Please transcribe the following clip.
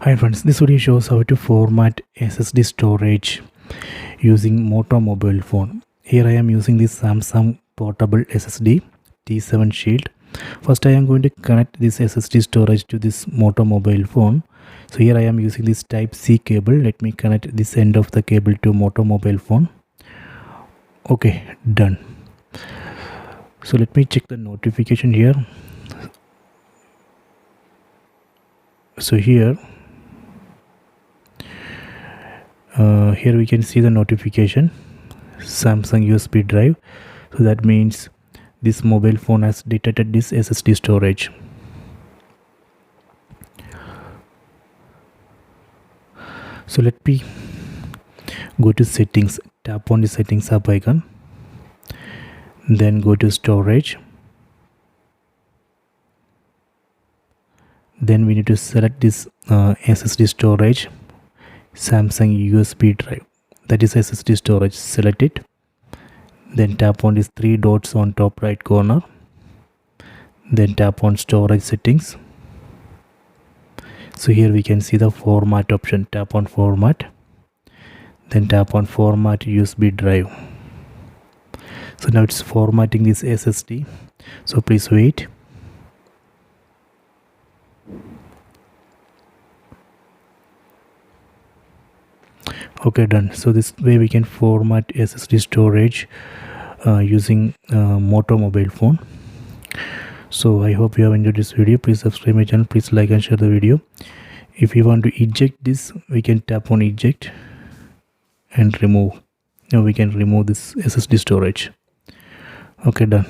Hi friends, this video shows how to format SSD storage using Moto mobile phone. Here I am using this Samsung portable SSD T7 Shield. First I am going to connect this SSD storage to this Moto mobile phone. So here I am using this type C cable. Let me connect this end of the cable to Moto mobile phone. Okay, done. So let me check the notification here. So here we can see the notification Samsung USB drive. So that means this mobile phone has detected this SSD storage. So let me go to settings, tap on the settings app icon, then go to storage, then we need to select this SSD storage Samsung USB drive, that is SSD storage. Select it, then tap on these three dots on top right corner, then tap on storage settings. So here we can see the format option. Tap on format, then tap on format USB drive. So now it's formatting this SSD, so please wait. Okay, done. So this way we can format SSD storage using Moto mobile phone. So I hope you have enjoyed this video. Please subscribe my channel, please like and share the video. If you want to eject this, we can tap on eject and remove. Now we can remove this SSD storage. Okay, done.